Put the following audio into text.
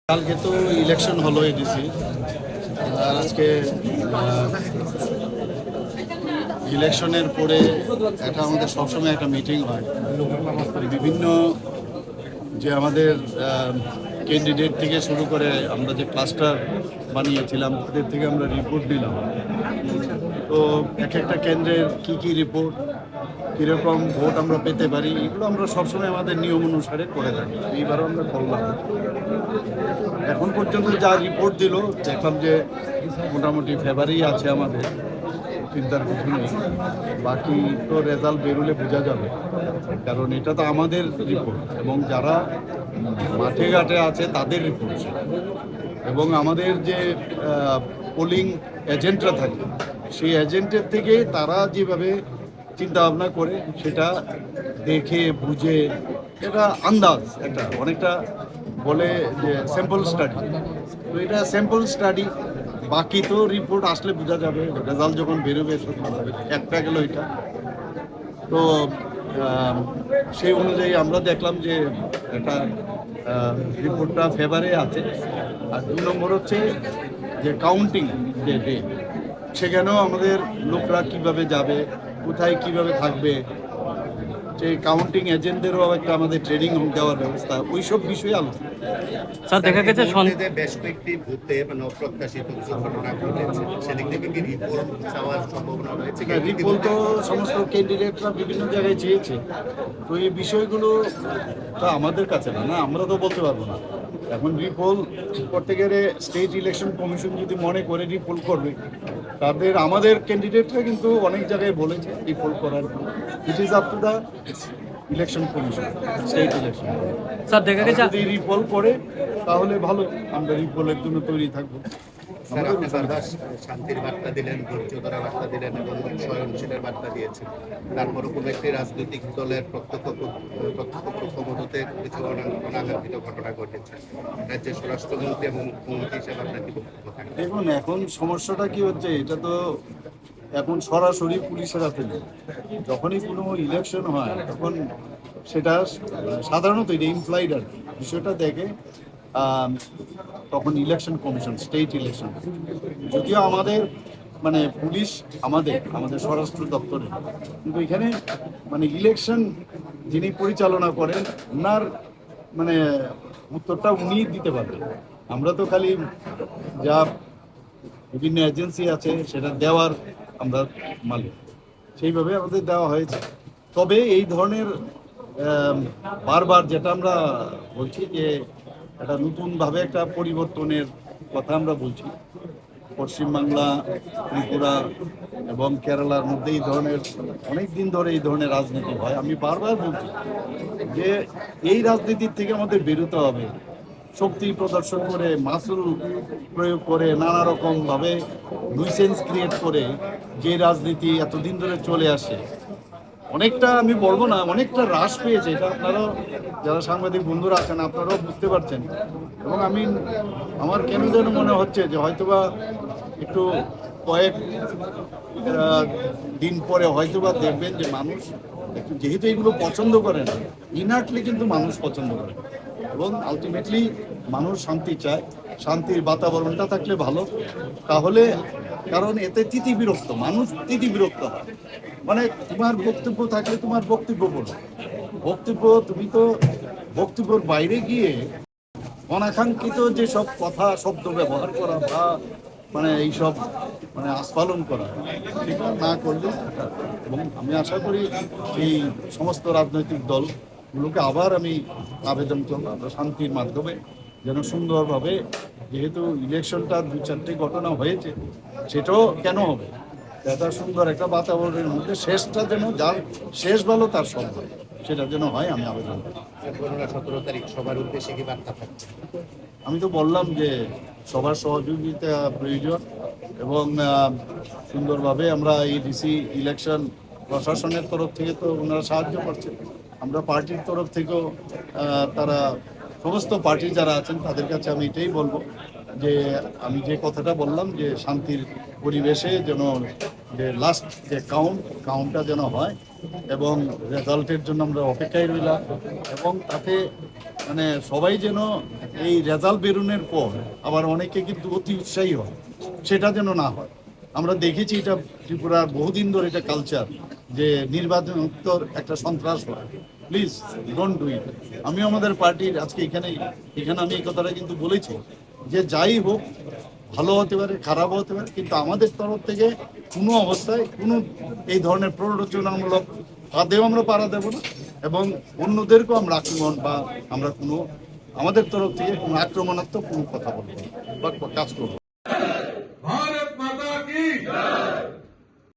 কালকে তো ইলেকশন হলো এডিসি আর আজকে ইলেকশনের পরে একটা আমাদের সবসময় একটা মিটিং হয় বিভিন্ন যে আমাদের ক্যান্ডিডেট থেকে শুরু করে আমরা যে ক্লাস্টার বানিয়েছিলাম তাদের থেকে আমরা রিপোর্ট দিলাম। তো এক একটা কেন্দ্রের কি রিপোর্ট কীরকম ভোট আমরা পেতে পারি এগুলো আমরা সবসময় আমাদের নিয়ম অনুসারে করে থাকি। এইবারও আমরা করলাম। এখন পর্যন্ত যা রিপোর্ট দিল দেখলাম যে মোটামুটি ফেভারই আছে আমাদের, চিন্তার কিছু নেই। বাকি তো রেজাল্ট বেরোলে বোঝা যাবে, কারণ এটা তো আমাদের রিপোর্ট এবং যারা মাঠে ঘাটে আছে তাদের রিপোর্ট, এবং আমাদের যে পোলিং এজেন্টরা থাকে সেই এজেন্টের থেকে তারা যেভাবে চিন্তা ভাবনা করে সেটা দেখে বুঝে এটা আন্দাজ একটা অনেকটা বলে যে স্যাম্পল স্টাডি। তো এটা স্যাম্পল স্টাডি, বাকি তো রিপোর্ট আসলে বোঝা যাবে, রেজাল্ট যখন বেরোবে একটা গেল এটা। তো সেই অনুযায়ী আমরা দেখলাম যে এটা রিপোর্টটা ফেভারে আছে। আর 2 নম্বর হচ্ছে যে কাউন্টিং যে ডে, সেখানেও আমাদের লোকরা কিভাবে যাবে, কোথায় কিভাবে থাকবে, সেই কাউন্টিং এজেন্টদেরও একটা আমাদের ট্রেনিং দেওয়ার ব্যবস্থা, ওইসব বিষয়ে আলোচনা। স্যার দেখা গেছে বেশ কয়েকটি বুথে মানে অপ্রত্যাশিত ঘটনা ঘটেছে, সেদিক থেকে কি রিপোর্ট চাওয়ার সম্ভাবনা রয়েছে? রিপোর্ট তো সমস্ত ক্যান্ডিডেটরা বিভিন্ন জায়গায় চেয়েছে, তো এই বিষয়গুলো তো আমাদের কাছে না, আমরা তো বলতে পারবো না। এখন রিপোর্ট করতে গেলে স্টেট ইলেকশন কমিশন যদি মনে করে রিপোর্ট করবে, তাদের আমাদের ক্যান্ডিডেটরা কিন্তু অনেক জায়গায় বলেছে রিপোর্ট করার, it is up to the election commission, state election. Sir দেখা গেছে যদি রিপোল করে তাহলে ভালো, আমরা রিপোলের জন্য তৈরি থাকবো। স্যার আপনি বারবার শান্তির বার্তা দিলেন, ধৈর্য ধরার বার্তা দিলেন এবং সহনশীলের বার্তা দিয়েছেন। তারপরও কোনো একটি রাজনৈতিক দলের প্রত্যক্ষ ক্ষমতাতে কিছু অনাকাঙ্ক্ষিত ঘটনা ঘটেছে, রাজ্যের স্বরাষ্ট্রমন্ত্রী এবং মুখ্যমন্ত্রী হিসেবে আপনার কি বক্তব্য থাকে? দেখুন, এখন সমস্যাটা কি হচ্ছে, এটা তো এখন সরাসরি পুলিশের হাতে নেই। যখনই কোনো ইলেকশন হয় তখন সেটা সাধারণত এটা ইমপ্লাইড আর কি, বিষয়টা দেখে তখন ইলেকশন কমিশন, স্টেট ইলেকশন। যদিও আমাদের মানে পুলিশ আমাদের স্বরাষ্ট্র দপ্তরে, কিন্তু এখানে মানে ইলেকশন যিনি পরিচালনা করেন ওনার মানে উত্তরটা উনি দিতে পারবেন। আমরা তো খালি যা বিভিন্ন এজেন্সি আছে সেটা দেওয়ার আমরা মালিক, সেইভাবে আমাদের দেওয়া হয়েছে। তবে এই ধরনের বারবার যেটা আমরা বলছি যে একটা নতুনভাবে একটা পরিবর্তনের কথা আমরা বলছি, পশ্চিমবাংলা, ত্রিপুরা এবং কেরালার মধ্যে এই ধরনের অনেক দিন ধরে এই ধরনের রাজনীতি হয়। আমি বারবার বলছি যে এই রাজনীতির থেকে আমাদের বেরোতে হবে। শক্তি প্রদর্শন করে, মাসুল প্রয়োগ করে, নানা রকমভাবে লুইসেন্স ক্রিয়েট করে যে রাজনীতি এতদিন ধরে চলে আসে, অনেকটা আমি বলবো না, অনেকটা হ্রাস পেয়েছে। এটা আপনারাও যারা সাংবাদিক বন্ধুরা আছেন আপনারাও বুঝতে পারছেন। এবং আমার কেন যেন মনে হচ্ছে যে হয়তোবা একটু কয়েক দিন পরে হয়তোবা দেখবেন যে মানুষ একটু, যেহেতু এগুলো পছন্দ করে না, ইনার্টলি কিন্তু মানুষ পছন্দ করে এবং আলটিমেটলি মানুষ শান্তি চায়। শান্তির বাতাবরণটা থাকলে ভালো, তাহলে কারণ এতে তিতিবিরক্ত মানুষ, তিতিবিরক্ত হয়। মানে তোমার বক্তব্য থাকলে তোমার বক্তব্য বলো, তুমি তো বক্তব্যের বাইরে গিয়ে অনাকাঙ্ক্ষিত যেসব কথা শব্দ ব্যবহার করা বা মানে এইসব মানে আস্ফালন করা, সেটা না করলে। এবং আমি আশা করি এই সমস্ত রাজনৈতিক দলগুলোকে আবার আমি আবেদন করবো, আমরা শান্তির মাধ্যমে যেন সুন্দরভাবে, যেহেতু ইলেকশনটা 2-4টে ঘটনা হয়েছে, সেটাও কেন হবে, এটা সুন্দর একটা বাতাবরণের মধ্যে শেষটা যেন যার শেষ ভালো তার সব হয়, সেটা যেন হয়, আমি আবেদন করি। 17 তারিখ সবার উদ্দেশ্যে কি বার্তা থাকছে? আমি তো বললাম যে সবার সহযোগিতা প্রয়োজন এবং সুন্দরভাবে আমরা এই ডিসি ইলেকশন প্রশাসনের তরফ থেকে তো ওনারা সাহায্য করছেন, আমরা পার্টির তরফ থেকেও তারা সমস্ত পার্টি যারা আছেন তাদের কাছে আমি এটাই বলবো যে আমি যে কথাটা বললাম যে শান্তির পরিবেশে যেন যে লাস্ট যে কাউন্টটা যেন হয় এবং রেজাল্টের জন্য আমরা অপেক্ষায় রইলাম। এবং তাতে মানে সবাই যেন এই রেজাল্ট বেরোনোর পর আবার অনেকে কিন্তু অতি উৎসাহী হয়, সেটা যেন না হয়। আমরা দেখেছি এটা ত্রিপুরার বহুদিন ধরে এটা কালচার যে নির্বাচন উত্তর একটা সন্ত্রাস হয়। Please don't do it. আমি আমাদের পার্টির আজকে এখানে আমি এই কথাটা কিন্তু বলেছি যে যাই হোক, ভালো হতে পারে, খারাপ হতে পারে, কিন্তু আমাদের তরফ থেকে কোনো অবস্থায় কোনো এই ধরনের প্ররোচনামূলক ফাঁদেও আমরা পাড়া দেব না, এবং অন্যদেরকেও আমরা আক্রমণ বা আমরা কোনো আমাদের তরফ থেকে কোনো আক্রমণাত্মক কোনো কথা বলবো না বা কাজ করবো না।